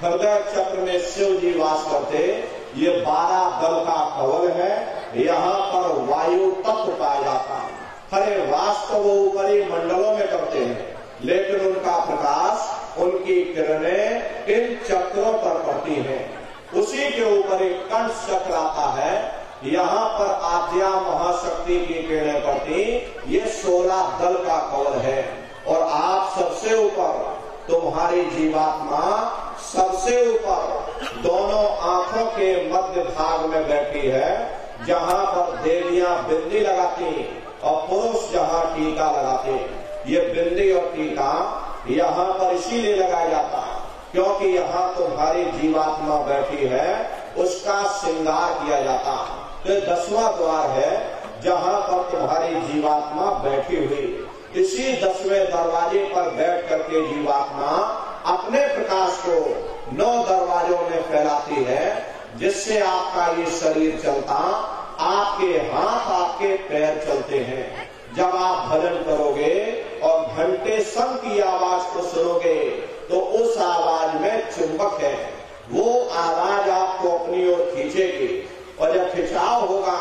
हृदय चक्र में शिव जी वास करते। ये 12 दल का कवल है। यहाँ पर वायु तत्व पाया जाता है। हरे वास्तव वो ऊपरी मंडलों में करते हैं, लेकिन उनका प्रकाश, उनकी किरणें इन चक्रों पर पड़ती हैं। उसी के ऊपर एक कंठ चक्र आता है। यहाँ पर आद्या महाशक्ति की किरणें पड़ती। ये 16 दल का कवल है। और आप सबसे ऊपर, तुम्हारी जीवात्मा सबसे ऊपर दोनों आंखों के मध्य भाग में बैठी है, जहाँ पर देवियां बिंदी लगाती और पुरुष जहाँ टीका लगाते। ये बिंदी और टीका यहाँ पर इसीलिए लगाया जाता है क्योंकि यहाँ तुम्हारी जीवात्मा बैठी है, उसका श्रृंगार किया जाता है। तो 10वां द्वार है जहाँ पर तुम्हारी जीवात्मा बैठी हुई। इसी 10वें दरवाजे पर बैठ करके जीवात्मा अपने प्रकाश को 9 दरवाजों में फैलाती है, जिससे आपका ये शरीर चलता, आपके हाथ, आपके पैर चलते हैं। जब आप भजन करोगे और घंटे संग की आवाज को सुनोगे तो उस आवाज में चुंबक है, वो आवाज आपको अपनी ओर खींचेगी। और जब खिंचाव होगा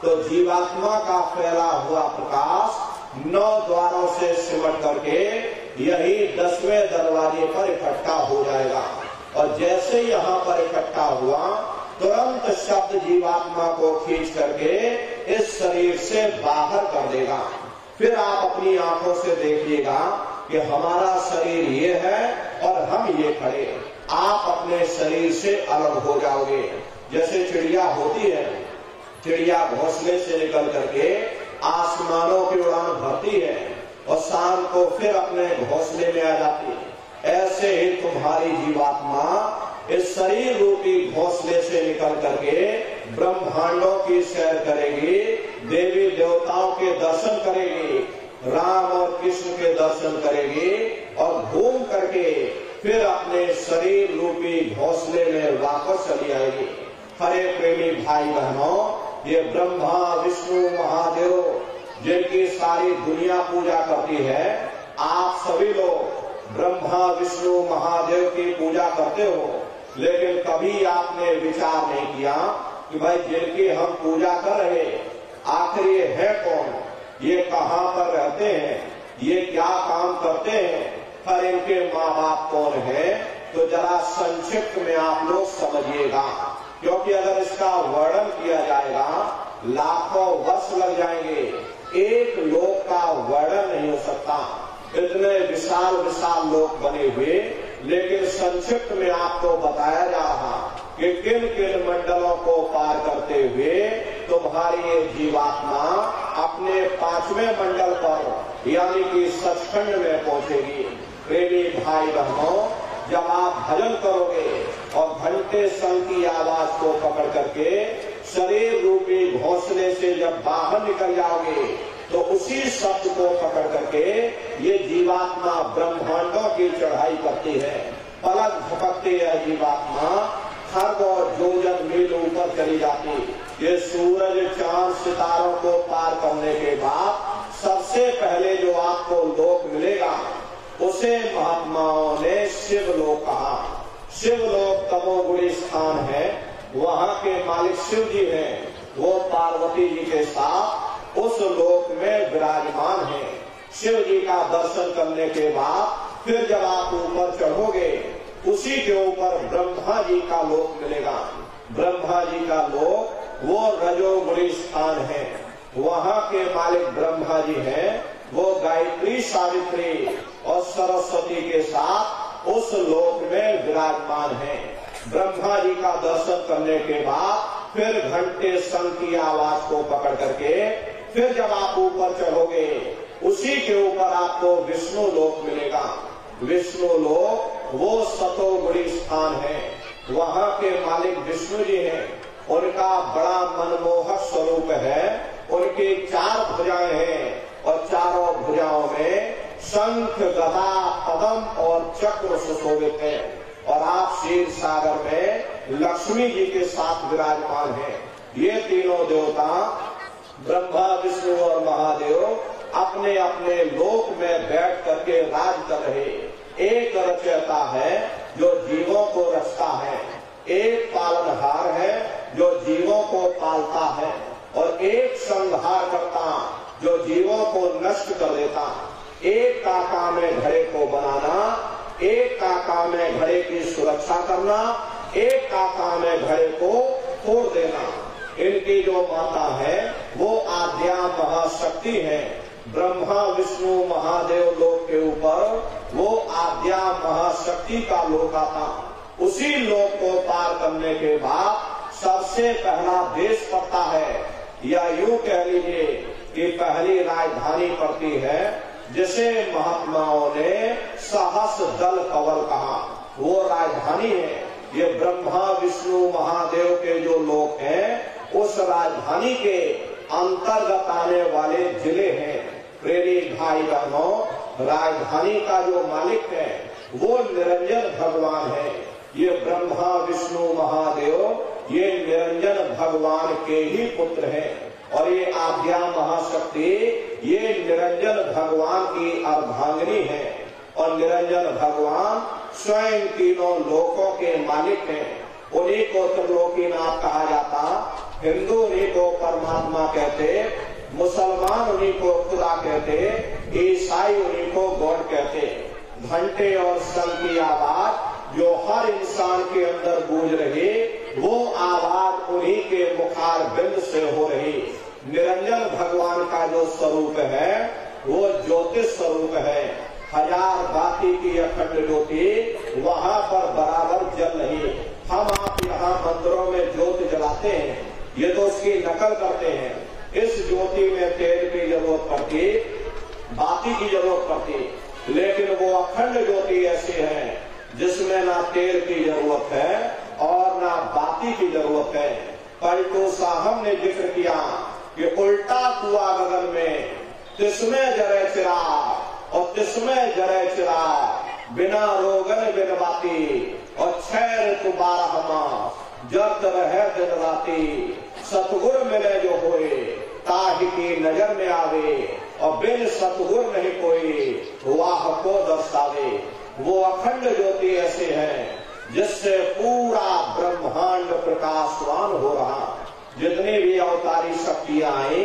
तो जीवात्मा का फैला हुआ प्रकाश 9 द्वारों से सिमट करके यही 10वें दरवाजे पर इकट्ठा हो जाएगा। और जैसे यहाँ पर इकट्ठा हुआ, तुरंत शब्द जीवात्मा को खींच करके इस शरीर से बाहर कर देगा। फिर आप अपनी आंखों से देखिएगा कि हमारा शरीर ये है और हम ये खड़े। आप अपने शरीर से अलग हो जाओगे। जैसे चिड़िया होती है, चिड़िया घोंसले से निकल करके आसमानों की उड़ान भरती है और शाम को फिर अपने घोंसले में आ जाती है। ऐसे ही तुम्हारी जीवात्मा इस शरीर रूपी घोंसले से निकल करके ब्रह्मांडों की सैर करेगी, देवी देवताओं के दर्शन करेगी, राम और कृष्ण के दर्शन करेगी और घूम करके फिर अपने शरीर रूपी घोंसले में वापस चली आएगी। हरे प्रेमी भाई बहनों, ये ब्रह्मा विष्णु महादेव जिनकी सारी दुनिया पूजा करती है, आप सभी लोग ब्रह्मा विष्णु महादेव की पूजा करते हो, लेकिन कभी आपने विचार नहीं किया कि भाई जिनकी हम पूजा कर रहे आखिर ये है कौन, ये कहाँ पर रहते हैं, ये क्या काम करते हैं, हर इनके माँ बाप कौन है। तो जरा संक्षिप्त में आप लोग समझिएगा, क्योंकि अगर इसका वर्णन किया जाएगा लाखों वर्ष लग जाएंगे, एक लोक का वर्णन नहीं हो सकता। इतने विशाल विशाल लोक बने हुए, लेकिन संक्षिप्त में आपको बताया जा रहा कि किन किन मंडलों को पार करते हुए तुम्हारी ये जीवात्मा अपने 5वें मंडल पर यानी कि सचखंड में पहुंचेगी। प्रेमी भाई बहनों, जब आप भजन करोगे और घंटे संग की आवाज को पकड़ करके शरीर रूपी घोंसले से जब बाहर निकल जाओगे तो उसी शब्द को पकड़ करके ये जीवात्मा ब्रह्मांडों की चढ़ाई करती है। पलक झपकती है जीवात्मा, खर्ब और जोजन मील ऊपर चली जाती। ये सूरज चांद सितारों को पार करने के बाद सबसे पहले जो आपको लोक मिलेगा उसे महात्माओं ने शिवलोक कहा। शिवलोक तमोगुणी स्थान है, वहाँ के मालिक शिव जी हैं, वो पार्वती जी के साथ उस लोक में विराजमान हैं। शिव जी का दर्शन करने के बाद फिर जब आप ऊपर चढ़ोगे, उसी के ऊपर ब्रह्मा जी का लोक मिलेगा। ब्रह्मा जी का लोक वो रजोगुणी स्थान है, वहाँ के मालिक ब्रह्मा जी हैं, वो गायत्री सावित्री और सरस्वती के साथ उस लोक में विराजमान हैं। ब्रह्मा जी का दर्शन करने के बाद फिर घंटे संग की आवाज को पकड़ करके फिर जब आप ऊपर चढ़ोगे, उसी के ऊपर आपको विष्णु लोक मिलेगा। विष्णु लोक वो सतोगुणी स्थान है, वहाँ के मालिक विष्णु जी हैं। उनका बड़ा मनमोहक स्वरूप है, उनकी 4 भुजाएं हैं और चारों भुजाओं में शंख गदा पद्म और चक्र सुशोभित है। और आप क्षीर सागर में लक्ष्मी जी के साथ विराजमान हैं। ये तीनों देवता ब्रह्मा विष्णु और महादेव अपने अपने लोक में बैठ करके राज कर रहे। एक रचयिता है जो जीवों को रचता है, एक पालनहार है जो जीवों को पालता है, और एक संहार करता जो जीवों को नष्ट कर देता। एक का काम है घड़े को बनाना, एक का काम है घड़े की सुरक्षा करना, एक का काम है घड़े को तोड़ देना। इनकी जो माता है वो आद्या महाशक्ति है। ब्रह्मा विष्णु महादेव लोक के ऊपर वो आद्या महाशक्ति का लोक आता। उसी लोक को पार करने के बाद सबसे पहला देश पड़ता है, या यूं कह लीजिए कि पहली राजधानी पड़ती है, जिसे महात्माओं ने सहस दल कवल कहा। वो राजधानी है। ये ब्रह्मा विष्णु महादेव के जो लोक हैं, उस राजधानी के अंतर्गत आने वाले जिले हैं। प्रेमी भाई बहनों, राजधानी का जो मालिक है वो निरंजन भगवान है। ये ब्रह्मा विष्णु महादेव ये निरंजन भगवान के ही पुत्र हैं, और ये आद्या महाशक्ति ये निरंजन भगवान की अर्धांगिनी है। और निरंजन भगवान स्वयं तीनों लोकों के मालिक हैं। उन्हीं को त्रिलोकीनाथ कहा जाता। हिंदू उन्हीं को परमात्मा कहते, मुसलमान उन्हीं को खुदा कहते, ईसाई उन्हीं को गॉड कहते। घंटे और शंख की आवाज जो हर इंसान के अंदर गूंज रही, वो आवाज उन्हीं के मुखार बिंद से हो रही। निरंजन भगवान का जो स्वरूप है वो ज्योतिष स्वरूप है। हजार बाती की अखंड ज्योति वहाँ पर बराबर जल रही। हम आप यहाँ मंदिरों में ज्योति जलाते हैं, ये तो उसकी नकल करते हैं। इस ज्योति में तेल की जरूरत पड़ती, बाती की जरूरत पड़ती, लेकिन वो अखंड ज्योति ऐसी है जिसमें ना तेल की जरूरत है और ना बाती की जरूरत है। पलटू साहब ने जिक्र किया कि उल्टा कुआ गगन में तिसमें जरे चिराग, और तिसमें जरे चिराग, बिना रोगन बिन बाती, और 6 ऋतु 12 मास जब रहे दिन राती। सतगुर मिले जो होए ताहि की नजर में आवे, और बिन सतगुर नहीं कोई वाह को दर्शावे। वो अखंड ज्योति ऐसे है जिससे पूरा ब्रह्मांड प्रकाशवान हो रहा। जितनी भी अवतारी शक्तियां आई,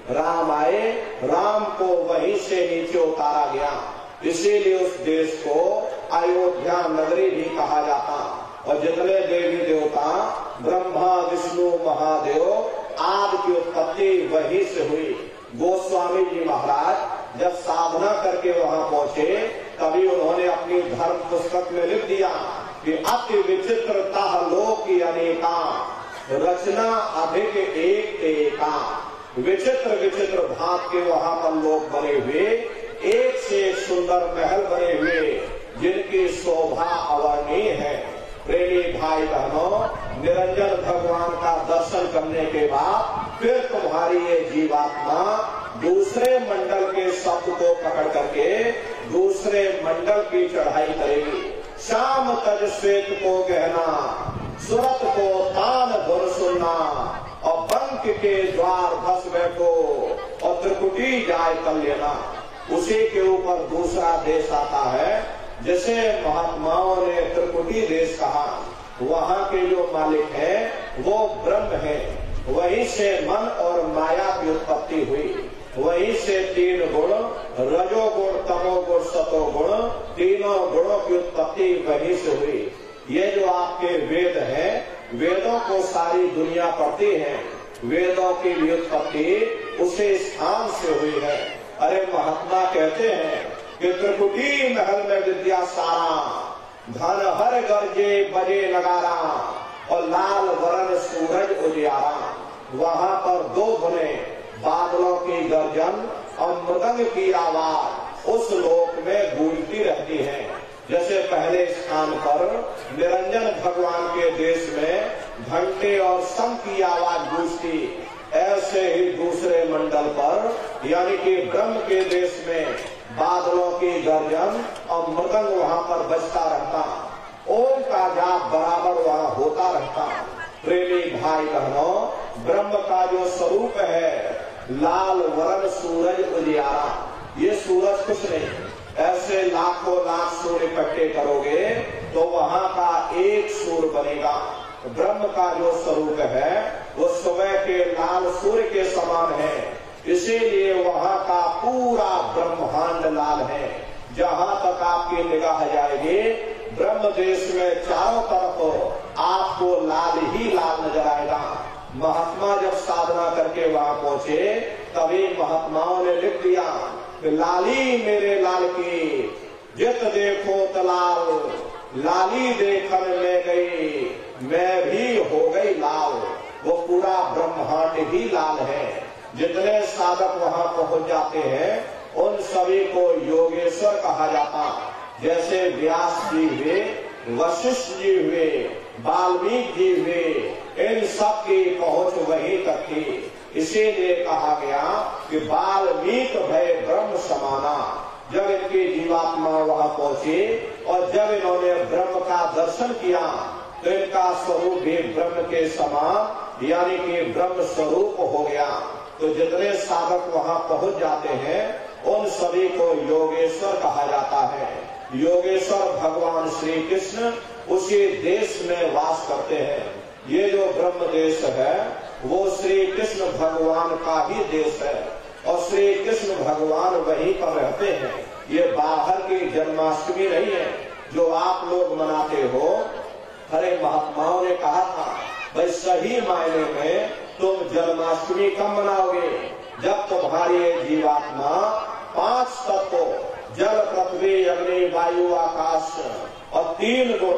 राम आए, राम को वहीं से नीचे उतारा गया। इसीलिए उस देश को अयोध्या नगरी भी कहा जाता। और जितने देवी देवता ब्रह्मा विष्णु महादेव आदि की उत्पत्ति वहीं से हुई। गोस्वामी जी महाराज जब साधना करके वहां पहुंचे, तभी उन्होंने अपनी धर्म पुस्तक में लिख दिया कि अति विचित्रता लोक की अनेका, रचना अधिक एक एका। विचित्र विचित्र भांत के वहां पर लोग बने हुए, एक से एक सुंदर महल बने हुए, जिनकी शोभा अवर्णीय है। प्रेमी भाई बहनों, निरंजन भगवान का दर्शन करने के बाद फिर तुम्हारी ये जीवात्मा दूसरे मंडल के शब्द को पकड़ करके दूसरे मंडल की चढ़ाई करेगी। शाम तज श्वेत को गहना, सुरत को तान धुन सुनना, और बंक के द्वार धस बैठो, और त्रिकुटी जाय कर लेना। उसी के ऊपर दूसरा देश आता है जिसे महात्माओं ने त्रिकुटी देश कहा। वहाँ के जो मालिक हैं वो ब्रह्म है। वहीं से मन और माया की उत्पत्ति हुई। वहीं से 3 गुण, रजोगुण तमोगुण सतोगुण, तीनों गुणों की उत्पत्ति वहीं से हुई। ये जो आपके वेद हैं, वेदों को सारी दुनिया पढ़ती है। वेदों की व्युत्पत्ति उसे स्थान से हुई है। अरे महात्मा कहते हैं कि त्रिकुटी महल में विद्या सारा, धन हर गरजे बजे नगारा, और लाल वरण सूरज उजियारा। वहाँ पर 2 धुने, बादलों की गर्जन और मृदंग की आवाज उस लोक में गूंजती रहती है। जैसे पहले स्थान पर निरंजन भगवान के देश में घंटे और शंख की आवाज गूंजती, ऐसे ही दूसरे मंडल पर यानी कि ब्रह्म के देश में बादलों की गर्जन और मृदंग वहाँ पर बजता रहता। ओम का जाप बराबर वहाँ होता रहता। प्रेमी भाई बहनों, ब्रह्म का जो स्वरूप है लाल वरण सूरज उजियारा, ये सूरज कुछ नहीं। ऐसे लाखों लाख सूर्य इकट्ठे करोगे तो वहाँ का एक बनेगा। ब्रह्म का जो स्वरूप है वो सुबह के लाल सूर्य के समान है, इसीलिए वहां का पूरा ब्रह्मांड लाल है। जहां तक आपकी निगाह जाएगी ब्रह्म देश में चारों तरफ आपको लाल ही लाल नजर आएगा। महात्मा जब साधना करके वहां पहुंचे तभी महात्माओं ने लिख दिया कि लाली मेरे लाल की, जित देखो तलाल, लाली देखन में गई, मैं भी हो गई लाल। वो पूरा ब्रह्मांड ही लाल है। जितने साधक वहां पहुंच जाते हैं उन सभी को योगेश्वर कहा जाता। जैसे व्यास जी हुए, वशिष्ठ जी हुए, वाल्मीकि जी हुए, इन सब की पहुंच वहीं तक थी। इसीलिए कहा गया कि वाल्मीकि भय ब्रह्म समाना। जब इनकी जीवात्मा वहां पहुंची और जब इन्होंने ब्रह्म का दर्शन किया तो इनका स्वरूप भी ब्रह्म के समान यानी कि ब्रह्म स्वरूप हो गया। तो जितने साधक वहां पहुंच जाते हैं उन सभी को योगेश्वर कहा जाता है। योगेश्वर भगवान श्री कृष्ण उसी देश में वास करते हैं। ये जो ब्रह्म देश है वो श्री कृष्ण भगवान का ही देश है और श्री कृष्ण भगवान वहीं पर रहते हैं। ये बाहर की जन्माष्टमी नहीं है जो आप लोग मनाते हो। अरे महात्माओं ने कहा था भाई सही मायने में तुम जन्माष्टमी कब मनाओगे? जब तुम्हारी जीवात्मा 5 तत्व जल पृथ्वी अग्नि वायु आकाश और 3 गुण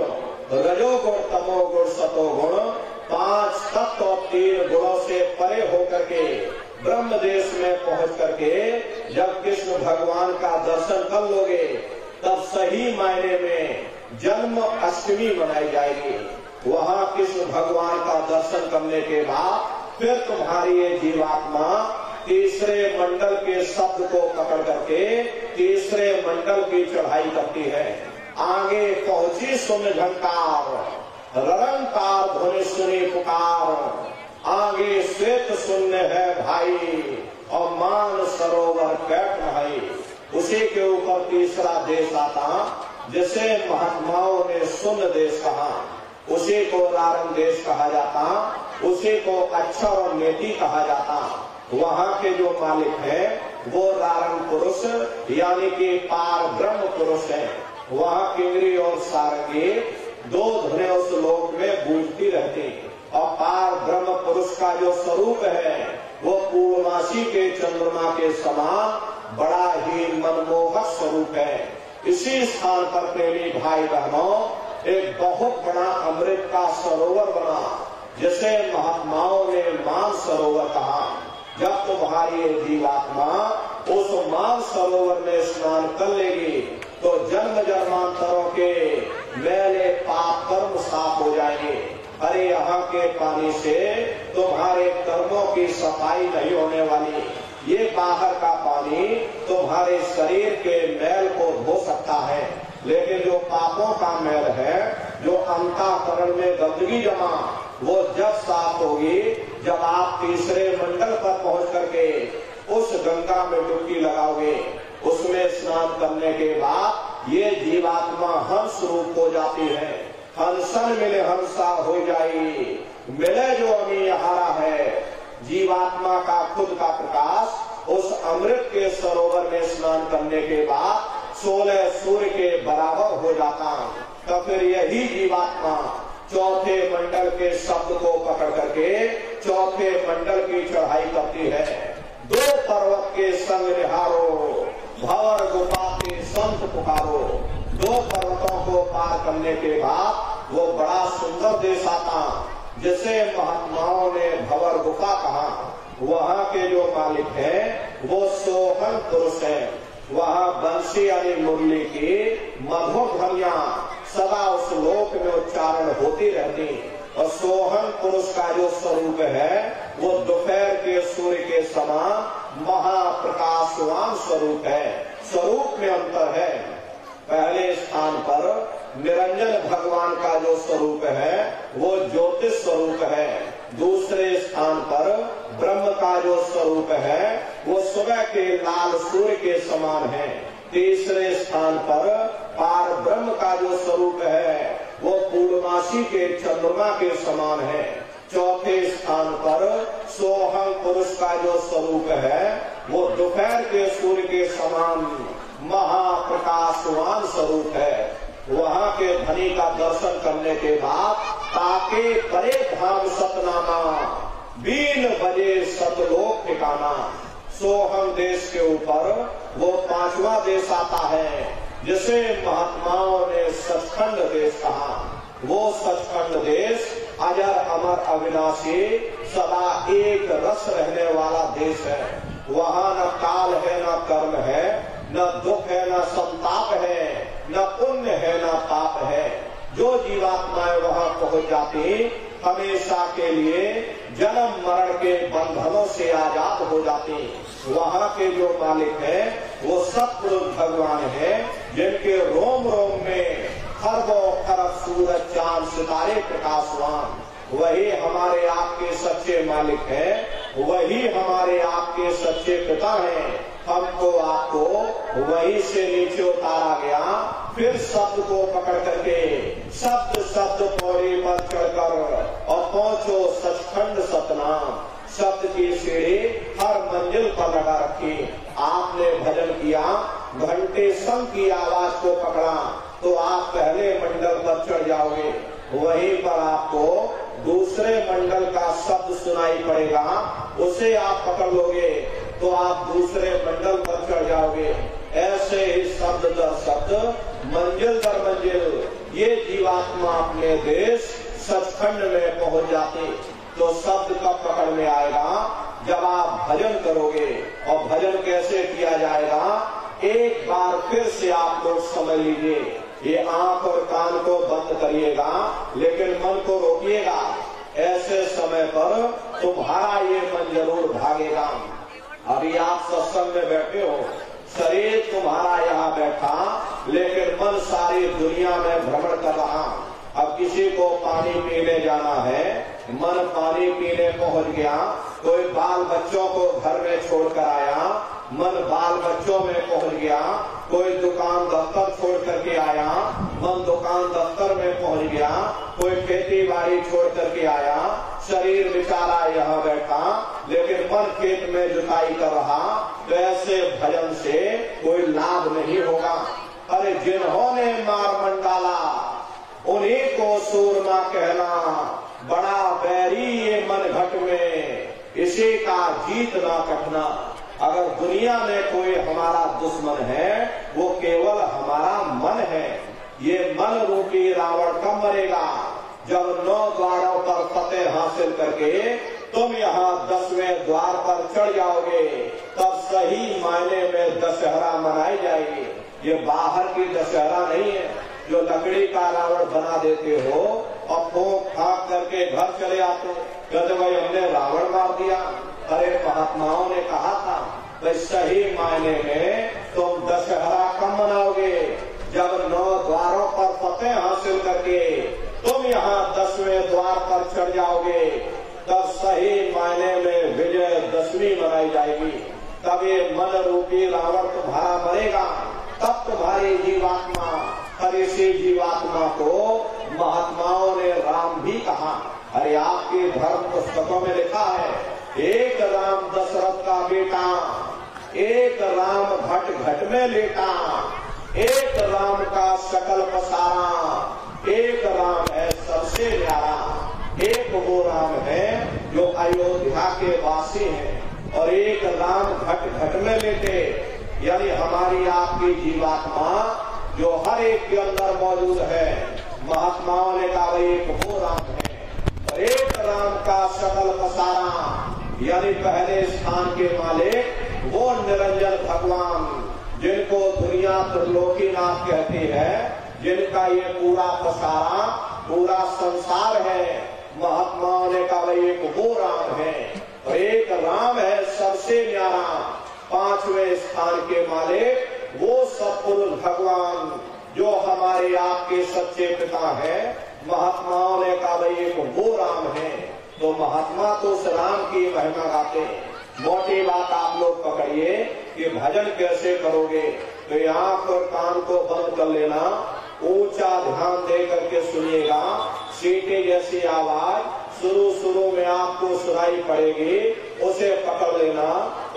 रजोगुण तमोगुण सतोगुण 5 तत्व और 3 गुणों से परे होकर के ब्रह्म देश में पहुंच करके जब कृष्ण भगवान का दर्शन कर लोगे तब सही मायने में जन्म अष्टमी मनाई जाएगी। वहां कृष्ण भगवान का दर्शन करने के बाद फिर तुम्हारी ये जीवात्मा तीसरे मंडल के शब्द को पकड़ करके तीसरे मंडल की चढ़ाई करती है। आगे पहुंची सुन झंकार, ररंकार ध्वनि सुनी पुकार, आगे श्वेत शून्य है भाई और मान सरोवर कैट भाई। उसी के ऊपर तीसरा देश आता जिसे महात्माओं ने सुन देश कहा, उसी को रारंग देश कहा जाता, उसी को अक्षर और नेति कहा जाता। वहाँ के जो मालिक हैं वो रारंग पुरुष यानी कि पार ब्रह्म पुरुष है। वहाँ किंगरी और सारंगी 2 धुनें उस लोक में गूंजती रहती और पार ब्रह्म पुरुष का जो स्वरूप है वो पूर्णमासी के चंद्रमा के समान बड़ा ही मनमोहक स्वरूप है। इसी स्थान पर प्रेमी भाई बहनों एक बहुत बड़ा अमृत का सरोवर बना जिसे महात्माओं ने मान सरोवर कहा। जब तुम्हारी जीवात्मा उस मान सरोवर में स्नान कर लेगी तो जन्म जन्मांतरों के मैले पाप कर्म साफ हो जाएंगे। अरे यहाँ के पानी से तुम्हारे कर्मों की सफाई नहीं होने वाली। ये बाहर का पानी तुम्हारे शरीर के मैल को धो सकता है, लेकिन जो पापों का मैल है, जो अंतःकरण में गंदगी जमा, वो जब साफ होगी जब आप तीसरे मंडल पर पहुंच करके उस गंगा में डुबकी लगाओगे। उसमें स्नान करने के बाद ये जीवात्मा हंस रूप हो जाती है। हंसन मिले हंसा हो जाई, मिले जो अमी हारा है। जीवात्मा का खुद का प्रकाश उस अमृत के सरोवर में स्नान करने के बाद 16 सूर्य के बराबर हो जाता। तो फिर यही जीवात्मा चौथे मंडल के शब्द को पकड़ करके चौथे मंडल की चढ़ाई करती है। 2 पर्वत के संग निहारो, भंवर गुफा के संत पुकारो। 2 पर्वतों को पार करने के बाद वो बड़ा सुंदर देश आता जिसे महात्माओं ने भंवर गुफा कहा। वहाँ के जो मालिक हैं वो सोहन पुरुष है। वहाँ बंसी यानी मुरली की मधुर ध्वनियां सदा उस लोक में उच्चारण होती रहती। और सोहन पुरुष का जो स्वरूप है वो दोपहर के सूर्य के समान महाप्रकाशवान स्वरूप है। स्वरूप में अंतर है। पहले स्थान पर निरंजन भगवान का जो स्वरूप है वो ज्योतिष स्वरूप है। दूसरे स्थान पर ब्रह्म का जो स्वरूप है वो सुबह के लाल सूर्य के समान है। तीसरे स्थान पर पार ब्रह्म का जो स्वरूप है वो पूर्णमासी के चंद्रमा के समान है। चौथे स्थान पर सोहम पुरुष का जो स्वरूप है वो दोपहर के सूर्य के समान महाप्रकाशवान स्वरूप है। वहाँ के धनी का दर्शन करने के बाद ताके परे धाम सतनामा, बीन बजे सतलोक ठिकाना। सोहम देश के ऊपर वो 5वां देश आता है जिसे महात्माओं ने सचखंड देश कहा। वो सचखंड देश अजर अमर अविनाशी सदा एक रस रहने वाला देश है। वहाँ न काल है न कर्म है, न दुख है न संताप है, न पुण्य है न पाप है। जो जीवात्माएं वहाँ पहुँच जाती हमेशा के लिए जन्म मरण के बंधनों से आजाद हो जाती। वहाँ के जो मालिक हैं वो सतपुरुष भगवान हैं जिनके रोम रोम में खरबों खरब सूरज चांद सितारे प्रकाशवान। वही हमारे आपके सच्चे मालिक हैं, वही हमारे आपके सच्चे पिता हैं। हमको आपको वहीं से नीचे उतारा गया, फिर शब्द को पकड़ करके शब्द शब्द पौड़ी पर चढ़कर और पहुंचो सचखंड सतनाम। शब्द की सीढ़ी हर मंजिल पर लगा रखी। आपने भजन किया, घंटे संग की आवाज को पकड़ा तो आप पहले मंडल पर चढ़ जाओगे। वहीं पर आपको दूसरे मंडल का शब्द सुनाई पड़ेगा, उसे आप पकड़ लोगे तो आप दूसरे मंडल पर चढ़ जाओगे। ऐसे ही शब्द दर शब्द, मंजिल दर मंजिल ये जीवात्मा अपने देश सचखंड में पहुंच जाती। तो शब्द कब पकड़ में आएगा? जब आप भजन करोगे। और भजन कैसे किया जाएगा? एक बार फिर से आप लोग समझ लीजिए। ये आंख और कान को बंद करिएगा लेकिन मन को रोकिएगा। ऐसे समय पर तुम्हारा ये मन जरूर भागेगा। अभी आप सत्संग में बैठे हो, शरीर तुम्हारा यहाँ बैठा लेकिन मन सारी दुनिया में भ्रमण कर रहा। अब किसी को पानी पीने जाना है, मन पानी पीने पहुंच गया। कोई बाल बच्चों को घर में छोड़कर आया, मन बाल बच्चों में पहुंच गया। कोई दुकान दफ्तर छोड़ करके आया, मन दुकान दफ्तर में पहुंच गया। कोई खेती बाड़ी छोड़ करके आया, शरीर बेचारा यहाँ बैठा लेकिन मन खेत में जुताई कर रहा। तो ऐसे भजन से कोई लाभ नहीं होगा। अरे जिन्होंने मार मंडाला उन्हीं को सूरमा कहना, बड़ा बैरी ये मन घट में, इसी का जीत ना कटना। अगर दुनिया में कोई हमारा दुश्मन है वो केवल हमारा मन है। ये मन रूपी रावण कब मरेगा? जब 9 द्वारों पर फतेह हासिल करके तुम यहाँ 10वें द्वार पर चढ़ जाओगे, तब सही मायने में दशहरा मनाई जाएगी। ये बाहर की दशहरा नहीं है जो लकड़ी का रावण बना देते हो और फूंक फाक करके घर चले आते हो, कहते भाई हमने रावण मार दिया। अरे महात्माओं ने कहा था भाई सही मायने में तुम दशहरा कब मनाओगे? जब 9 द्वारों पर फतेह हासिल करके तुम यहाँ 10वें द्वार पर चढ़ जाओगे, तब सही मायने में विजयदशमी मनाई जाएगी। तब ये मन रूपी रावण तुम्हारा मरेगा। तब तुम्हारी जीवात्मा, हर इसी जीवात्मा को महात्माओं ने राम भी कहा। अरे आपके धर्म पुस्तकों में लिखा है, एक राम दशरथ का बेटा, एक राम घट घट में लेटा, एक राम का सकल पसारा, एक राम है सबसे न्यारा। एक वो राम है जो अयोध्या के वासी हैं और एक राम घट घट में लेटे, यानी हमारी आपकी जीवात्मा जो हर एक के अंदर मौजूद है। महात्माओं ने कहा एक वो राम है और एक राम का सकल पसारा, यानी पहले स्थान के मालिक वो निरंजन भगवान जिनको दुनिया त्रिलोकीनाथ कहती है, जिनका ये पूरा पसारा पूरा संसार है। महात्माओं ने कहा एक वो राम है और एक राम है सबसे न्यारा। 5वें स्थान के मालिक वो सतपुरुष भगवान जो हमारे आपके सच्चे पिता हैं। महात्माओं ने कहा एक वो राम है। तो महात्मा तो उस राम की महिमा गाते। मोटी बात आप लोग पकड़िए कि भजन कैसे करोगे। तो आंख और कान को बंद कर लेना, ऊंचा ध्यान दे करके सुनिएगा। सीटी जैसी आवाज शुरू में आपको सुनाई पड़ेगी, उसे पकड़ लेना,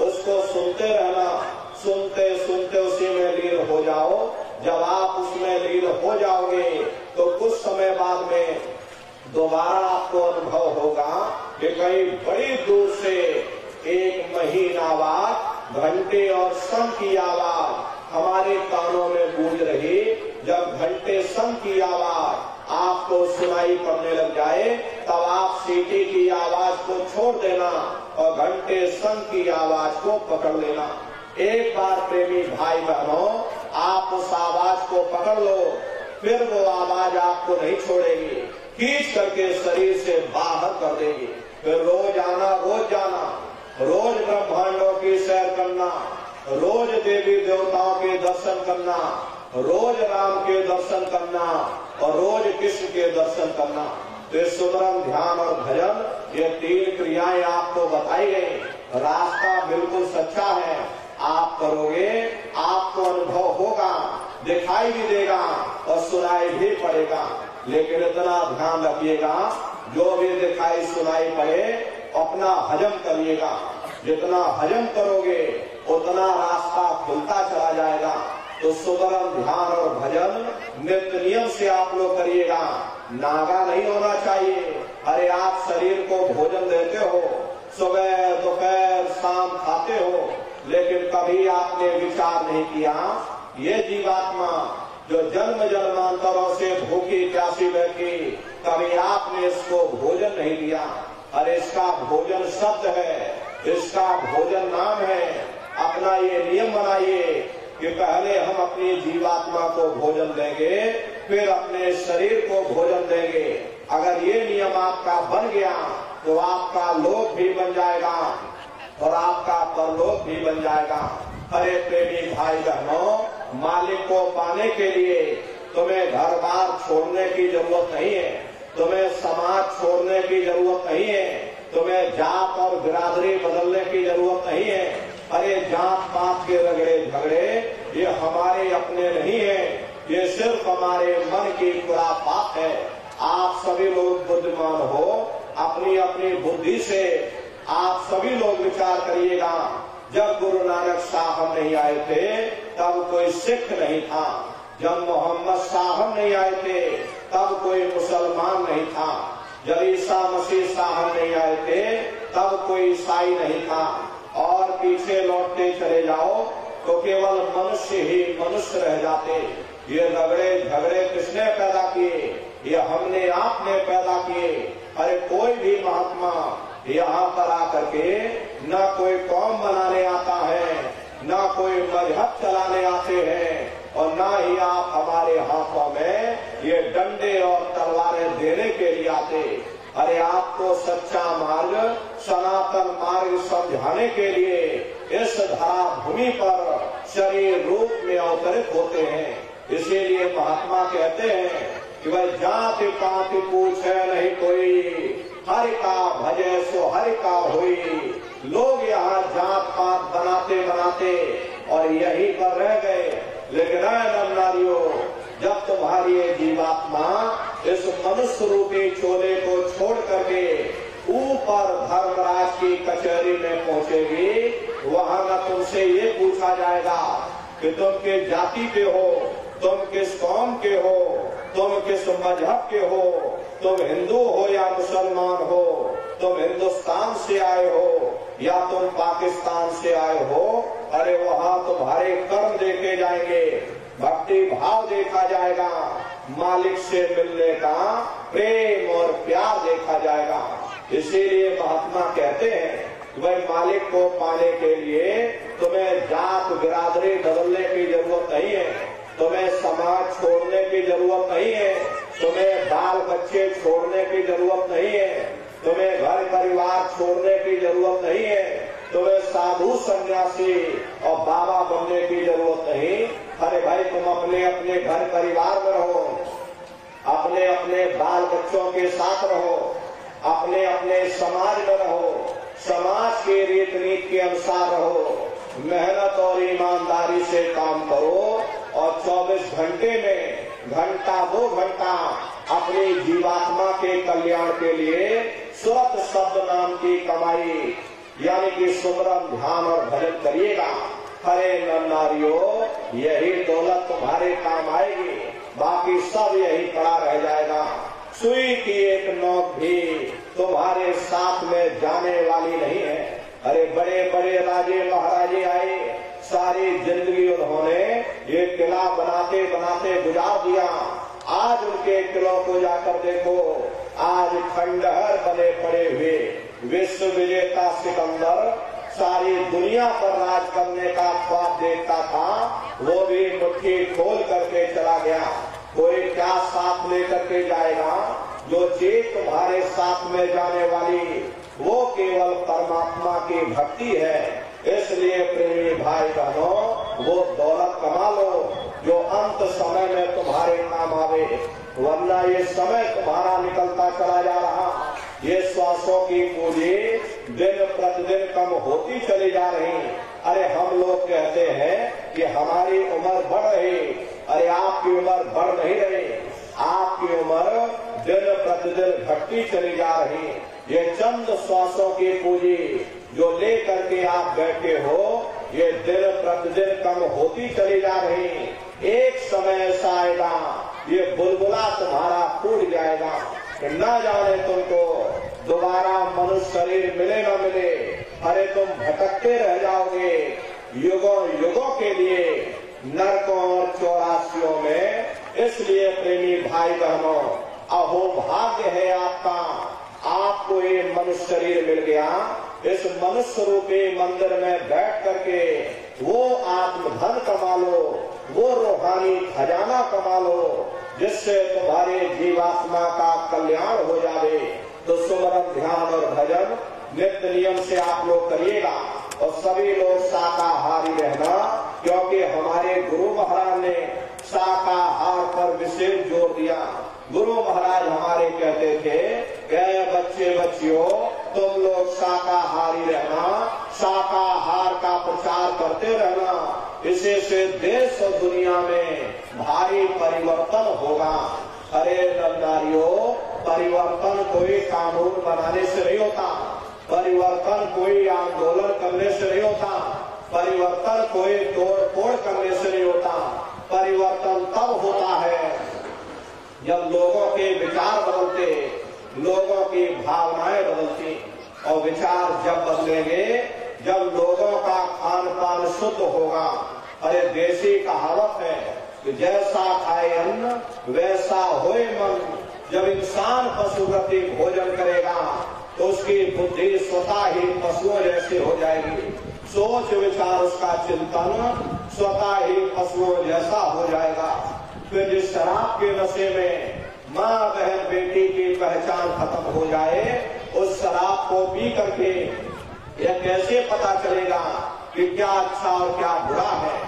उसको सुनते रहना, सुनते सुनते उसी में लीन हो जाओ। जब आप उसमें लीन हो जाओगे तो कुछ समय बाद में दोबारा आपको अनुभव होगा कि कहीं बड़ी दूर से एक महीन आवाज, घंटे और शंख की आवाज हमारे कानों में गूंज रही। जब घंटे शंख की आवाज आपको सुनाई पड़ने लग जाए तब आप सीटी की आवाज को छोड़ देना और घंटे शंख की आवाज को पकड़ लेना। एक बार प्रेमी भाई बहनों आप उस आवाज को पकड़ लो, फिर वो आवाज आपको नहीं छोड़ेगी, खींच करके शरीर से बाहर कर देगी। फिर रोज आना, रोज ब्रह्मांडों की सैर करना, रोज देवी देवताओं के दर्शन करना, रोज राम के दर्शन करना और रोज कृष्ण के दर्शन करना। तो सुमरन, ध्यान और भजन ये 3 क्रियाएं आपको बताई गई। रास्ता बिल्कुल सच्चा है, आप करोगे आपको अनुभव होगा, दिखाई भी देगा और सुनाई भी पड़ेगा। लेकिन इतना ध्यान रखिएगा, जो भी दिखाई सुनाई पड़े अपना हजम करिएगा। जितना हजम करोगे उतना रास्ता खुलता चला जाएगा। तो सुमरन, ध्यान और भजन नित्य नियम से आप लोग करिएगा। नागा नहीं होना चाहिए। अरे आप शरीर को भोजन देते हो, सुबह दोपहर शाम खाते हो, लेकिन कभी आपने विचार नहीं किया ये जीवात्मा जो जन्म जन्मांतरों से भूखी प्यासी बैठी, कभी आपने इसको भोजन नहीं दिया। अरे इसका भोजन शब्द है, इसका भोजन नाम है। अपना ये नियम बनाइए कि पहले हम अपनी जीवात्मा को भोजन देंगे, फिर अपने शरीर को भोजन देंगे। अगर ये नियम आपका बन गया तो आपका लोक भी बन जाएगा और आपका परलोक भी बन जाएगा। अरे प्रेमी भाई बहनों, मालिक को पाने के लिए तुम्हें घर बार छोड़ने की जरूरत नहीं है, तुम्हें समाज छोड़ने की जरूरत नहीं है, तुम्हें जात और बिरादरी बदलने की जरूरत नहीं है। अरे जात पात के रगड़े झगड़े ये हमारे अपने नहीं है, ये सिर्फ हमारे मन की खुरापात है। आप सभी लोग बुद्धिमान हो, अपनी अपनी बुद्धि से आप सभी लोग विचार करिएगा। जब गुरु नानक साहब नहीं आए थे तब कोई सिख नहीं था, जब मोहम्मद साहब नहीं आए थे तब कोई मुसलमान नहीं था, जब ईसा मसीह साहब नहीं आए थे तब कोई ईसाई नहीं था। और पीछे लौटते चले जाओ तो केवल मनुष्य ही मनुष्य रह जाते। ये रगड़े झगड़े किसने पैदा किए? ये हमने आपने पैदा किए। अरे कोई भी महात्मा यहाँ पर आकर के न कोई कौम बनाने आता है, न कोई मजहब चलाने आते हैं और न ही आप हमारे हाथों में ये डंडे और तलवारें देने के लिए आते। अरे आपको सच्चा मार्ग, सनातन मार्ग समझाने के लिए इस धरा भूमि पर शरीर रूप में अवतरित होते हैं। इसीलिए महात्मा कहते हैं कि वह जाति पाति पूछे नहीं कोई, हरि का भजे सो हरि का होई। लोग यहाँ जात पात बनाते बनाते और यहीं पर रह गए। लेकिन नारियों, जब तुम्हारी ये जीवात्मा इस मनुष्य रूपी चोले को छोड़ करके ऊपर धर्मराज की कचहरी में पहुंचेगी, वहां न तुमसे ये पूछा जाएगा कि तुम किस जाति के हो, तुम किस कौम के हो, तुम किस मजहब के हो, तुम हिंदू हो या मुसलमान हो, तुम हिंदुस्तान से आए हो या तुम पाकिस्तान से आए हो। अरे वहाँ तुम्हारे कर्म देखे जाएंगे, भक्ति भाव देखा जाएगा, मालिक से मिलने का प्रेम और प्यार देखा जाएगा। इसीलिए महात्मा कहते हैं वह मालिक को पाने के लिए तुम्हें जात बिरादरी बदलने की जरूरत नहीं है, तुम्हें समाज छोड़ने की जरूरत नहीं है, तुम्हें बाल बच्चे छोड़ने की जरूरत नहीं है, तुम्हें घर परिवार छोड़ने की जरूरत नहीं है, तुम्हें साधु सन्यासी और बाबा बनने की जरूरत नहीं। अरे भाई, तुम अपने अपने घर परिवार में रहो, अपने अपने बाल बच्चों के साथ रहो, अपने अपने समाज में रहो, समाज के रीत नीति के अनुसार रहो, मेहनत और ईमानदारी से काम करो और 24 घंटे में घंटा 2 घंटा अपनी जीवात्मा के कल्याण के लिए सुरत शब्द नाम की कमाई यानी कि सुमरन ध्यान और भजन करिएगा। हरे नर नारियों, यही दौलत तुम्हारे काम आएगी, बाकी सब यही पड़ा रह जाएगा। सुई की एक नोक भी तुम्हारे साथ में जाने वाली नहीं है। अरे बड़े बड़े राजे महाराजे आए, सारी जिंदगी उन्होंने ये किला बनाते बनाते गुजार दिया। आज उनके किलों को जाकर देखो, आज खंडहर बने पड़े हुए। विश्व विजेता सिकंदर सारी दुनिया पर राज करने का ख्वाब देखता था, वो भी मुट्ठी खोल करके चला गया। कोई क्या साथ लेकर के जाएगा? जो चीज तुम्हारे साथ में जाने वाली वो केवल परमात्मा की भक्ति है। इसलिए प्रेमी भाई बहनों, वो दौलत कमा लो जो अंत समय में तुम्हारे काम आवे, वरना ये समय तुम्हारा निकलता चला जा रहा। ये श्वासों की पूंजी दिन प्रतिदिन कम होती चली जा रही। अरे हम लोग कहते हैं कि हमारी उम्र बढ़ रही, अरे आपकी उम्र बढ़ नहीं रही, आपकी उम्र दिन प्रतिदिन घटती चली जा रही। ये चंद श्वासों की पूंजी जो लेकर के आप बैठे हो, ये दिन प्रतिदिन कम होती चली जा रही। एक समय ऐसा आएगा, ये बुलबुला तुम्हारा फूट जाएगा कि न जाने तुमको दोबारा मनुष्य शरीर मिले न मिले। अरे तुम भटकते रह जाओगे युगों युगों के लिए नरकों और चौरासियों में। इसलिए प्रेमी भाई बहनों, अहो भाग्य है आपका, आपको ये मनुष्य शरीर मिल गया। इस मनुष्य रूपी मंदिर में बैठ करके वो आत्मधन कमा लो, वो रूहानी खजाना कमा लो, जिससे तुम्हारे जीवात्मा का कल्याण हो जाए। तो सुमरन ध्यान और भजन नित्य नियम से आप लोग करिएगा और सभी लोग शाकाहारी रहना, क्योंकि हमारे गुरु महाराज ने शाकाहार पर विशेष जोर दिया। गुरु महाराज हमारे कहते थे कि बच्चे बच्चियों, तुम लोग शाकाहारी रहना, शाकाहार का प्रचार करते रहना, इसे से देश और दुनिया में भारी परिवर्तन होगा। अरे नारियों, परिवर्तन कोई कानून बनाने से नहीं होता, परिवर्तन कोई आंदोलन करने से नहीं होता, परिवर्तन कोई तोड़ फोड़ करने से नहीं होता। परिवर्तन तब होता है जब लोगों के विचार बदलते, लोगों की भावनाएं बदलती। और विचार जब बदलेंगे जब लोगों का खान पान शुद्ध होगा। अरे देसी कहावत है कि जैसा खाए अन्न वैसा होए मन। जब इंसान पशुवृत्ति भोजन करेगा तो उसकी बुद्धि स्वतः ही पशुओं जैसी हो जाएगी, सोच विचार उसका चिंतन स्वतः ही पशुओं जैसा हो जाएगा। फिर जिस शराब के नशे में माँ बहन बेटी की पहचान खत्म हो जाए, उस शराब को पी करके यह कैसे पता चलेगा कि क्या अच्छा और क्या बुरा है।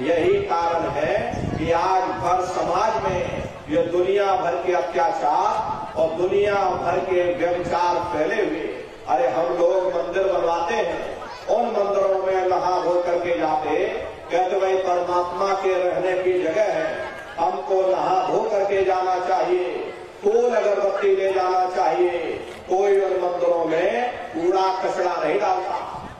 यही कारण है कि आज भर समाज में ये दुनिया भर के अत्याचार और दुनिया भर के व्यभिचार फैले हुए। अरे हम लोग मंदिर बनवाते हैं, उन मंदिरों में नहा धो करके जाते, कहते भाई परमात्मा के रहने की जगह है, हमको नहा धो करके जाना चाहिए, फूल अगरबत्ती ले जाना चाहिए। कोई उन मंदिरों में कूड़ा कचरा नहीं डालता।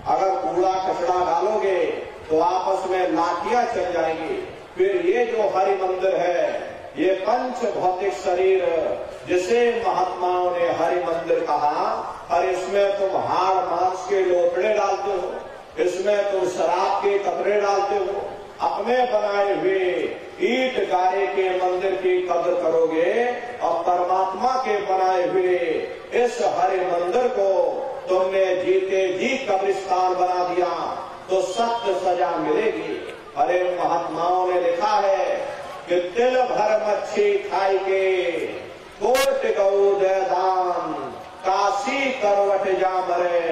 अगर कूड़ा कचरा डालोगे तो आपस में लाठियां चल जाएंगी। फिर ये जो हरि मंदिर है, ये पंच भौतिक शरीर जिसे महात्माओं ने हरि मंदिर कहा, और इसमें तुम हाड़ मांस के लोथड़े डालते हो, इसमें तुम शराब के कपड़े डालते हो, अपने बनाए हुए ईट गारे के मंदिर की कदर करोगे और परमात्मा के बनाए हुए इस हरि मंदिर को तुमने जीते जी कब्रिस्तान बना दिया तो सख्त सजा मिलेगी। अरे महात्माओं ने लिखा है कि तिल भर मच्छी खाई के कोट गौ दे दान, काशी करवट जा मरे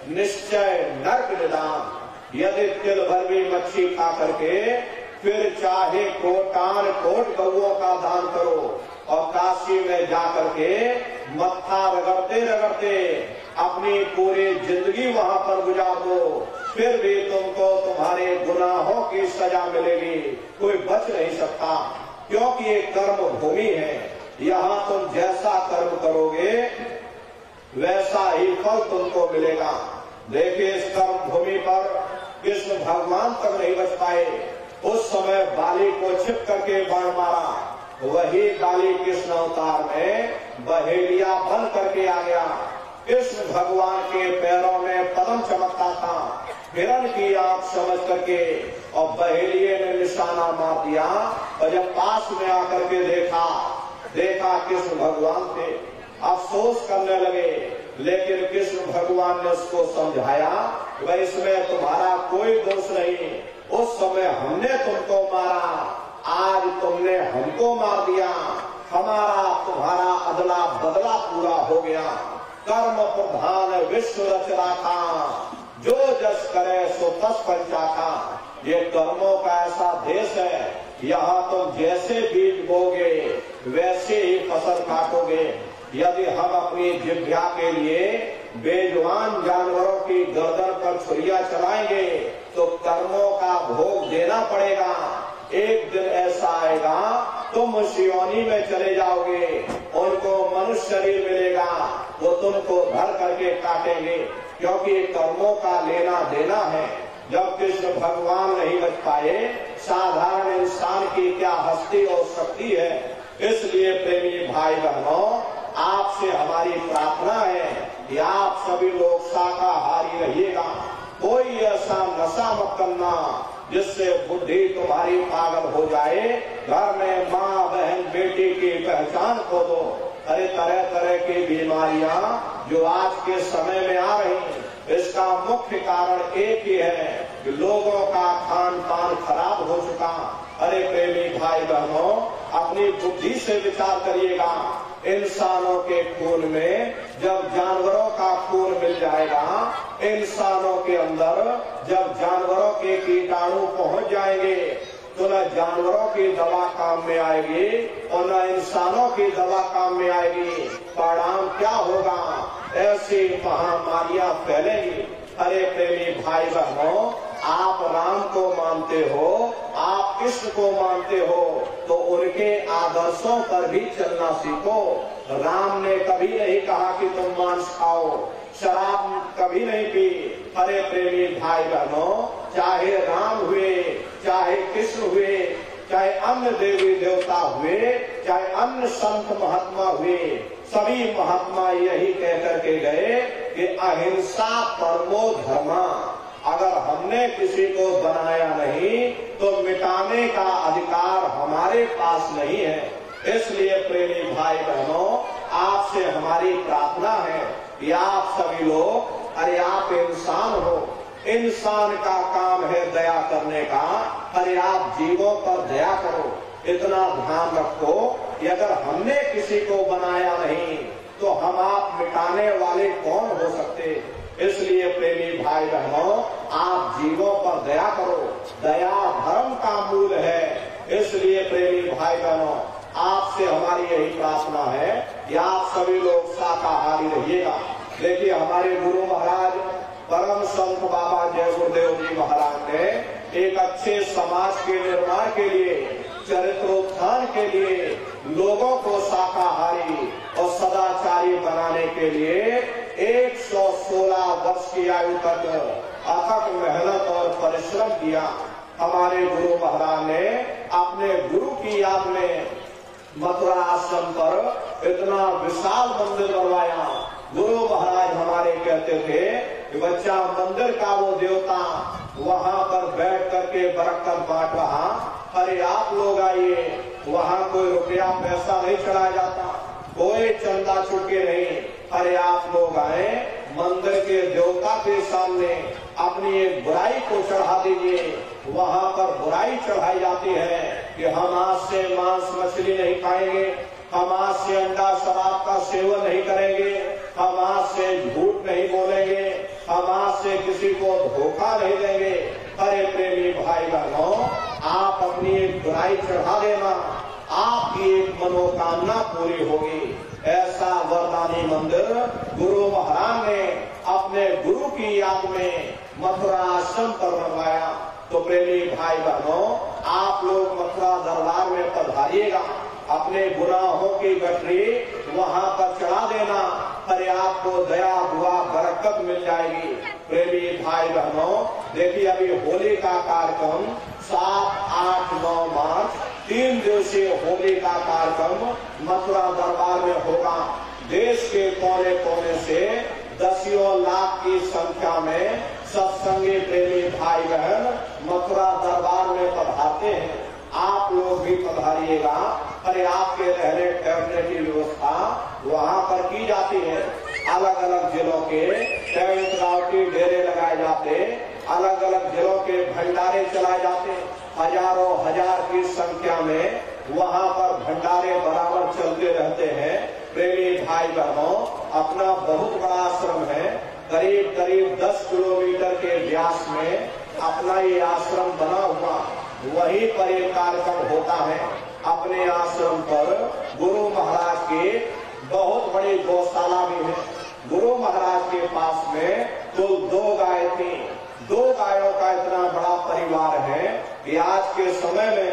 निश्चय नर्क निदान। यदि तिल भर भी मच्छी खा करके फिर चाहे कोटान कोट गौओं का दान करो और काशी में जा करके मत्था रगड़ते रगड़ते अपनी पूरी जिंदगी वहां पर गुजार दो, फिर भी तुमको तुम्हारे गुनाहों की सजा मिलेगी, कोई बच नहीं सकता। क्योंकि ये कर्म भूमि है। यहाँ तुम जैसा कर्म करोगे वैसा ही फल तुमको मिलेगा। देखिए, इस कर्म भूमि पर कृष्ण भगवान तक नहीं बच पाए। उस समय बाली को छिप करके बाण मारा, वही बाली कृष्ण अवतार में बहेलिया बन करके आ गया। कृष्ण भगवान के पैरों में पद्म चमकता था, हिरण की आंख समझ करके, और बहेलिये ने निशाना मार दिया। और जब पास में आकर के देखा कृष्ण भगवान थे, अफसोस करने लगे। लेकिन कृष्ण भगवान ने उसको समझाया, वह इसमें तुम्हारा कोई दोष नहीं। उस समय हमने तुमको मारा, आज तुमने हमको मार दिया, हमारा तुम्हारा अदला बदला पूरा हो गया। कर्म प्रधान विश्व रच राखा, जो जस करे सो तस पंचा था। ये कर्मों का ऐसा देश है, यहाँ तुम जैसे बीज बोगे वैसे ही फसल काटोगे। यदि हम अपनी जिह्वा के लिए बेजुबान जानवरों की गर्दन पर छुरियां चलाएंगे तो कर्मों का भोग देना पड़ेगा। एक दिन ऐसा आएगा तुम उस योनि में चले जाओगे, उनको मनुष्य शरीर मिलेगा, वो तुमको धर करके काटेंगे, क्योंकि कर्मों का लेना देना है। जब कृष्ण भगवान नहीं बच पाए, साधारण इंसान की क्या हस्ती और शक्ति है। इसलिए प्रेमी भाई बहनों, आपसे हमारी प्रार्थना है कि आप सभी लोग शाकाहारी रहिएगा। कोई ऐसा नशा मत करना जिससे बुद्धि तुम्हारी पागल हो जाए। घर में माँ बहन बेटी की पहचान खो दो। अरे तरह तरह की बीमारियां जो आज के समय में आ रही, इसका मुख्य कारण एक ही है कि लोगों का खान पान खराब हो चुका। अरे प्रेमी भाई बहनों, अपनी बुद्धि से विचार करिएगा। इंसानों के खून में जब जानवरों का खून मिल जाएगा, इंसानों के अंदर जब जानवरों के कीटाणु पहुंच जाएंगे, तो न जानवरों की दवा काम में आएगी और न इंसानों की दवा काम में आएगी। परिणाम क्या होगा? ऐसी महामारियां फैलेंगी। अरे प्रेमी भाई बहनों, आप राम को मानते हो, आप कृष्ण को मानते हो, तो उनके आदर्शों पर भी चलना सीखो। राम ने कभी नहीं कहा कि तुम मांस खाओ, शराब कभी नहीं पी। अरे प्रेमी भाई बहनों, चाहे राम हुए, चाहे कृष्ण हुए, चाहे अन्य देवी देवता हुए, चाहे अन्य संत महात्मा हुए, सभी महात्मा यही कह करके गए कि अहिंसा परमो धर्मा। अगर हमने किसी को बनाया नहीं तो मिटाने का अधिकार हमारे पास नहीं है। इसलिए प्रेमी भाई बहनों, आपसे हमारी प्रार्थना है कि आप सभी लोग, अरे आप इंसान हो, इंसान का काम है दया करने का। अरे आप जीवों पर दया करो। इतना ध्यान रखो कि अगर हमने किसी को बनाया नहीं तो हम आप मिटाने वाले कौन हो सकते। इसलिए प्रेमी भाई बहनों, आप जीवों पर दया करो। दया धर्म का मूल है। इसलिए प्रेमी भाई बहनों, आपसे हमारी यही प्रार्थना है कि आप सभी लोग शाकाहारी रहिएगा। देखिए, हमारे गुरु महाराज परम संत बाबा जय गुरुदेव जी महाराज ने एक अच्छे समाज के निर्माण के लिए, चरित्रोत्थान के लिए, लोगों को शाकाहारी और सदाचारी बनाने के लिए 116 वर्ष की आयु तक अथक मेहनत और परिश्रम किया। हमारे गुरु महाराज ने अपने गुरु की याद में मथुरा आश्रम पर इतना विशाल मंदिर बनवाया। गुरु महाराज हमारे कहते थे कि बच्चा, मंदिर का वो देवता वहाँ पर बैठ करके बरकत बांट रहा। अरे आप लोग आइए, वहाँ कोई रुपया पैसा नहीं चढ़ाया जाता, कोई चंदा चुटके नहीं। अरे आप लोग आए, मंदिर के देवता के सामने अपनी एक बुराई को चढ़ा दीजिए। वहाँ पर बुराई चढ़ाई जाती है कि हम आज से मांस मछली नहीं खाएंगे, हम आज से अंडा शराब का सेवन नहीं करेंगे, हम आज से झूठ नहीं बोलेंगे, हम आज से किसी को धोखा नहीं देंगे। अरे प्रेमी भाई बहनों, आप अपनी एक बुराई चढ़ा देना, आपकी एक मनोकामना पूरी होगी। ऐसा वरदानी मंदिर गुरु महाराज ने अपने गुरु की याद में मथुरा आश्रम पर बनवाया। तो प्रेमी भाई बहनों, आप लोग मथुरा दरबार में पधारिएगा, अपने गुनाहों की गठरी वहां पर चढ़ा देना, अरे आपको दया दुआ बरकत मिल जाएगी। प्रेमी भाई बहनों, देखिए अभी होली का कार्यक्रम 7, 8, 9 मार्च 3 दिवसीय होली का कार्यक्रम मथुरा दरबार में होगा। देश के कोने कोने से दसियों लाख की संख्या में सत्संगी प्रेमी भाई बहन मथुरा दरबार में पधारते हैं। आप लोग भी पधारिएगा। अरे आपके रहने ठहरने की व्यवस्था वहाँ पर की जाती है। अलग अलग जिलों के टेंट राउटी डेरे लगाए जाते, अलग अलग जिलों के भंडारे चलाए जाते, हजारों हजार की संख्या में वहाँ पर भंडारे बराबर चलते रहते हैं। प्रेमी भाई बहनों, अपना बहुत बड़ा आश्रम है, करीब करीब 10 किलोमीटर के व्यास में अपना ये आश्रम बना हुआ, वहीं पर एक कार्यक्रम होता है। अपने आश्रम पर गुरु महाराज की बहुत बड़ी गौशाला भी है। गुरु महाराज के पास में कुल 2 गाय थी। 2 गायों का इतना बड़ा परिवार है कि आज के समय में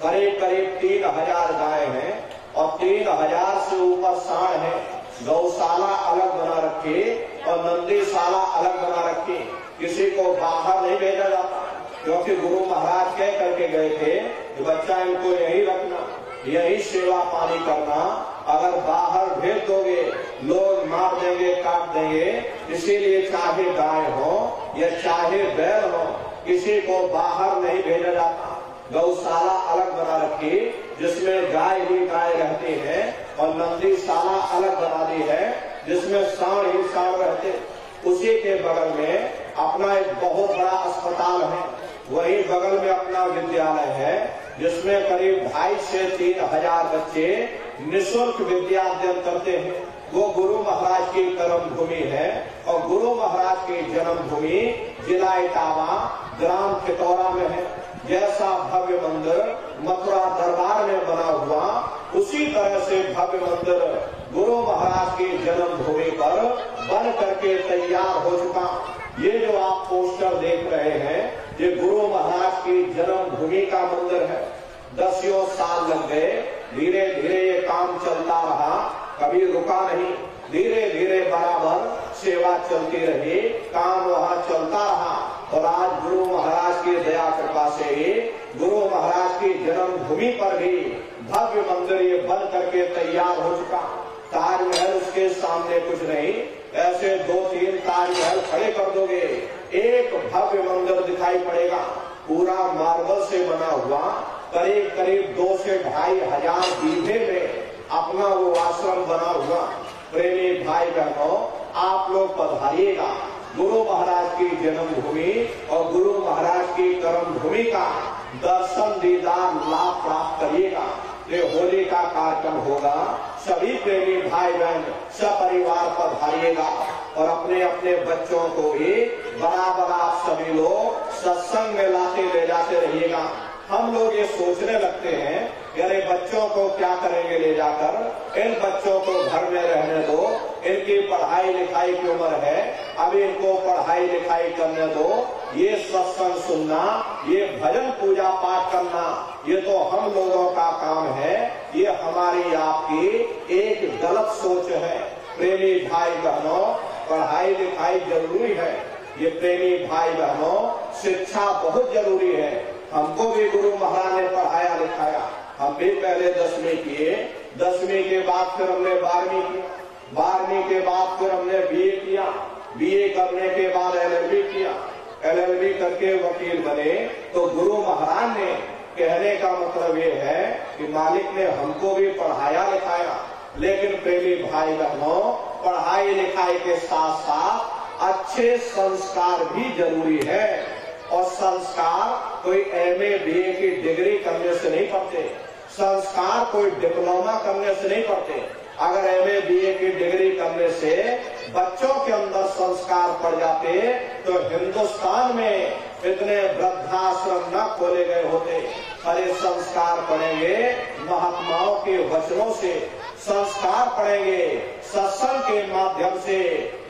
करीब करीब 3000 गाय हैं और 3000 से ऊपर सांड है। गौशाला अलग बना रखी और नंदीशाला अलग बना रखी। किसी को बाहर नहीं भेजा जाता, क्योंकि गुरु महाराज कह करके गए थे कि बच्चा इनको यही रखना, यही सेवा पानी करना। अगर बाहर भेज दोगे लोग मार देंगे, काट देंगे। इसीलिए चाहे गाय हो या चाहे बैल हो, किसी को बाहर नहीं भेजा जाता। गौशाला अलग बना रखी जिसमें गाय ही गाय रहती है और नंदीशाला अलग बना दी है जिसमें सांड ही सांड रहते। उसी के बगल में अपना एक बहुत बड़ा अस्पताल है, वही बगल में अपना विद्यालय है जिसमें करीब 2,500 से 3,000 बच्चे निःशुल्क विद्या अध्ययन करते हैं। वो गुरु महाराज की कर्म भूमि है और गुरु महाराज की जन्म भूमि जिला इटावा ग्राम खितौरा में है। जैसा भव्य मंदिर मथुरा दरबार में बना हुआ, उसी तरह से भव्य मंदिर गुरु महाराज की जन्म भूमि पर बन करके तैयार हो चुका। ये जो आप पोस्टर देख रहे हैं, ये गुरु महाराज की जन्म भूमि का मंदिर है। 10 साल लग गए, धीरे धीरे ये काम चलता रहा, कभी रुका नहीं। धीरे धीरे बराबर सेवा चलती रही, काम वहाँ चलता रहा और आज गुरु महाराज की दया कृपा से ही गुरु महाराज की जन्म भूमि पर भी भव्य मंदिर ये बन करके तैयार हो चुका। ताजमहल उसके सामने कुछ नहीं, ऐसे 2-3 ताजमहल खड़े कर दोगे, एक भव्य मंदिर दिखाई पड़ेगा। पूरा मार्बल से बना हुआ, करीब करीब 2 से 2,500 बीघे में अपना वो आश्रम बना हुआ। प्रेमी भाई बहनों, आप लोग पधारिएगा। गुरु महाराज की जन्मभूमि और गुरु महाराज की कर्म भूमि का दर्शन दीदार लाभ प्राप्त करिएगा। ये होली का कार्यक्रम होगा, सभी प्रेमी भाई बहन सपरिवार पधारिएगा और अपने अपने बच्चों को भी बराबर आप सभी लोग सत्संग में लाते ले जाते रहिएगा। हम लोग ये सोचने लगते हैं कि अरे बच्चों को क्या करेंगे ले जाकर, इन बच्चों को घर में रहने दो, इनकी पढ़ाई लिखाई की उम्र है, अभी इनको पढ़ाई लिखाई करने दो। ये सत्संग सुनना, ये भजन पूजा पाठ करना, ये तो हम लोगों का काम है। ये हमारी आपकी एक गलत सोच है। प्रेमी भाई बहनों, पढ़ाई लिखाई जरूरी है। ये प्रेमी भाई बहनों, शिक्षा बहुत जरूरी है। हमको भी गुरु महाराज ने पढ़ाया लिखाया, हम भी पहले 10वीं किए, 10वीं के बाद फिर हमने 12वीं किया, 12वीं के बाद फिर हमने BA किया, BA करने के बाद LLB किया, LLB करके वकील बने। तो गुरु महाराज ने कहने का मतलब ये है कि मालिक ने हमको भी पढ़ाया लिखाया। लेकिन प्रेमी भाई बहनों, पढ़ाई लिखाई के साथ साथ अच्छे संस्कार भी जरूरी है और संस्कार कोई MA BA की डिग्री करने से नहीं पढ़ते, संस्कार कोई डिप्लोमा करने से नहीं पढ़ते। अगर MA BA की डिग्री करने से बच्चों के अंदर संस्कार पड़ जाते तो हिंदुस्तान में इतने वृद्धाश्रम न खोले गए होते। अरे संस्कार पढ़ेंगे महात्माओं के वचनों से, संस्कार पढ़ेंगे सत्संग के माध्यम से।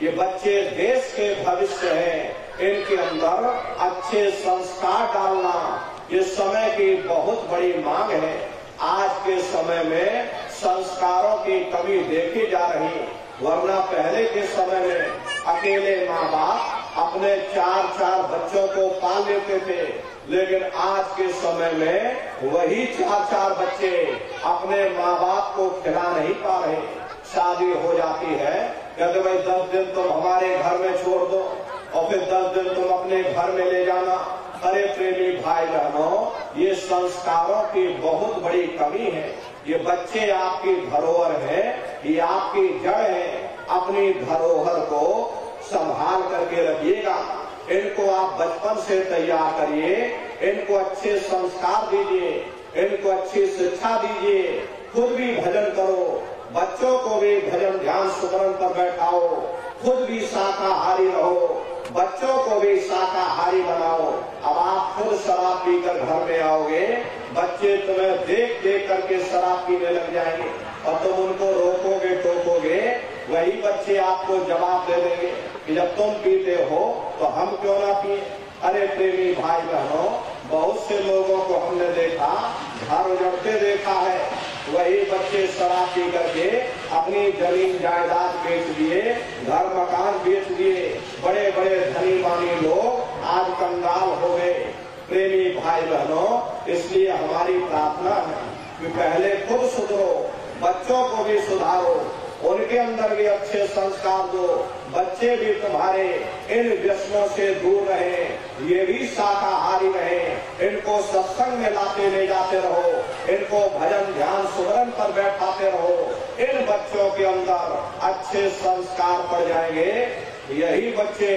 ये बच्चे देश के भविष्य हैं, इनके अंदर अच्छे संस्कार डालना ये समय की बहुत बड़ी मांग है। आज के समय में संस्कारों की कमी देखी जा रही, वरना पहले के समय में अकेले माँ बाप अपने 4-4 बच्चों को पाल लेते थे, लेकिन आज के समय में वही 4-4 बच्चे अपने माँ बाप को खिला नहीं पा रहे। शादी हो जाती है, कहते भाई 10 दिन तुम हमारे घर में छोड़ दो और फिर 10 दिन तुम अपने घर में ले जाना। अरे प्रेमी भाई बहनों, ये संस्कारों की बहुत बड़ी कमी है। ये बच्चे आपकी धरोहर है, ये आपकी जड़ है। अपनी धरोहर को संभाल करके रखिएगा। इनको आप बचपन से तैयार करिए, इनको अच्छे संस्कार दीजिए, इनको अच्छी शिक्षा दीजिए। खुद भी भजन करो, बच्चों को भी भजन ध्यान सुमरन पर बैठाओ, खुद भी शाकाहारी रहो, बच्चों को भी शाकाहारी बनाओ। अब आप खुद शराब पीकर घर में आओगे, बच्चे तुम्हें देख देख करके शराब पीने लग जाएंगे और तुम उनको रोकोगे टोकोगे, वही बच्चे आपको जवाब दे देंगे कि जब तुम पीते हो तो हम क्यों ना पिए। अरे प्रेमी भाई बहनों, बहुत से लोगों को हमने देखा, घर उजड़ते देखा है। वही बच्चे शराब पी करके अपनी जमीन जायदाद बेच दिए, घर मकान बेच दिए। बड़े बड़े धनी मानी लोग आज कंगाल हो गए। प्रेमी भाई बहनों, इसलिए हमारी प्रार्थना है कि पहले खुद सुधरो, बच्चों को भी सुधारो, उनके अंदर भी अच्छे संस्कार दो, बच्चे भी तुम्हारे इन व्यसनों से दूर रहें, ये भी शाकाहारी रहें। इनको सत्संग में लाते ले जाते रहो, इनको भजन ध्यान सुमरन पर बैठाते रहो। इन बच्चों के अंदर अच्छे संस्कार पड़ जाएंगे, यही बच्चे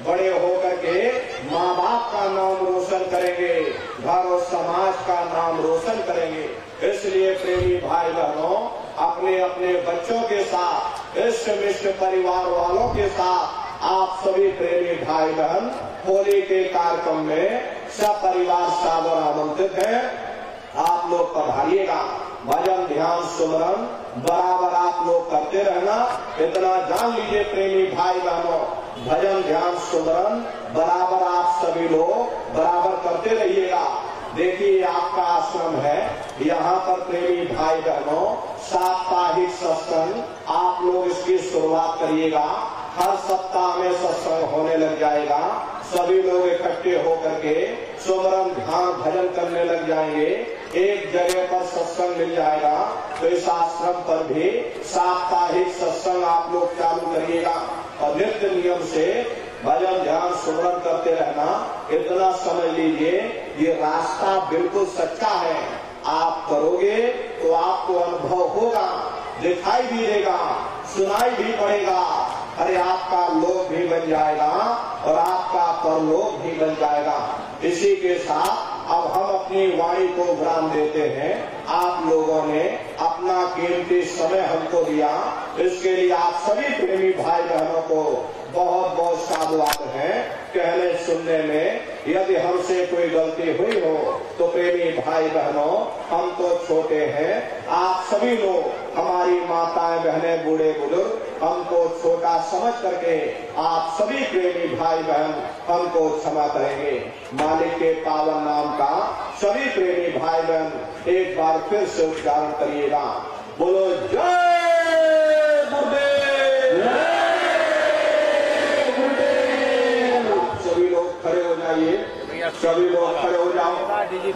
बड़े होकर के माँ बाप का नाम रोशन करेंगे, घर और समाज का नाम रोशन करेंगे। इसलिए प्रेमी भाई बहनों, अपने अपने बच्चों के साथ, इष्ट मिष्ट परिवार वालों के साथ आप सभी प्रेमी भाई बहन होली के कार्यक्रम में सब परिवार सादर आमंत्रित हैं। आप लोग पधारिएगा। भजन ध्यान सुमरन बराबर आप लोग करते रहना। इतना जान लीजिए प्रेमी भाई बहनों, भजन ध्यान सुमरन बराबर आप सभी लोग बराबर करते रहिएगा। देखिए आपका आश्रम है, यहाँ पर प्रेमी भाई बहनों साप्ताहिक सत्संग आप लोग इसकी शुरुआत करिएगा। हर सप्ताह में सत्संग होने लग जाएगा। सभी लोग इकट्ठे होकर के सुमरन ध्यान भजन करने लग जाएंगे। एक जगह पर सत्संग मिल जाएगा, तो इस आश्रम पर भी साप्ताहिक सत्संग आप लोग चालू करिएगा और नित्य नियम से भजन ध्यान सुमरन करते रहना। इतना समझ लीजिए, ये रास्ता बिल्कुल सच्चा है। आप करोगे तो आपको अनुभव होगा, दिखाई भी देगा, सुनाई भी पड़ेगा। अरे आपका लोक भी बन जाएगा और आपका परलोक भी बन जाएगा। इसी के साथ अब हम अपनी वाणी को विराम देते हैं। आप लोगों ने अपना कीमती समय हमको दिया, इसके लिए आप सभी प्रेमी भाई बहनों को बहुत बहुत साधुवाद है। कहने सुनने में यदि हमसे कोई गलती हुई हो तो प्रेमी भाई बहनों, हम तो छोटे हैं, आप सभी लोग, हमारी माताएं बहनें बूढ़े बुजुर्ग, हमको छोटा समझ करके आप सभी प्रेमी भाई बहन हमको क्षमा करेंगे। मालिक के पावन नाम का सभी प्रेमी भाई बहन एक बार फिर से उच्चारण करिएगा। बोलो जय गुरुदेव। सभी लोग खड़े हो जाइए, सभी लोग खड़े हो जाओ।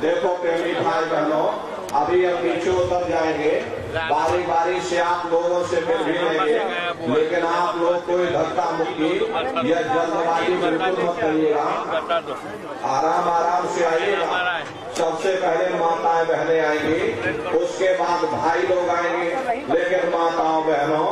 देखो प्रेमी भाई बहनों, अभी हम नीचे उतर जाएंगे, बारी बारी से आप लोगों से मिल भी लेंगे, लेकिन आप लोग कोई धक्का मुक्की या जल्दबाजी बिल्कुल मत करिएगा। आराम आराम से आइएगा। सबसे पहले माताएं बहनें आएंगी, उसके बाद भाई लोग आएंगे, लेकिन माताओं बहनों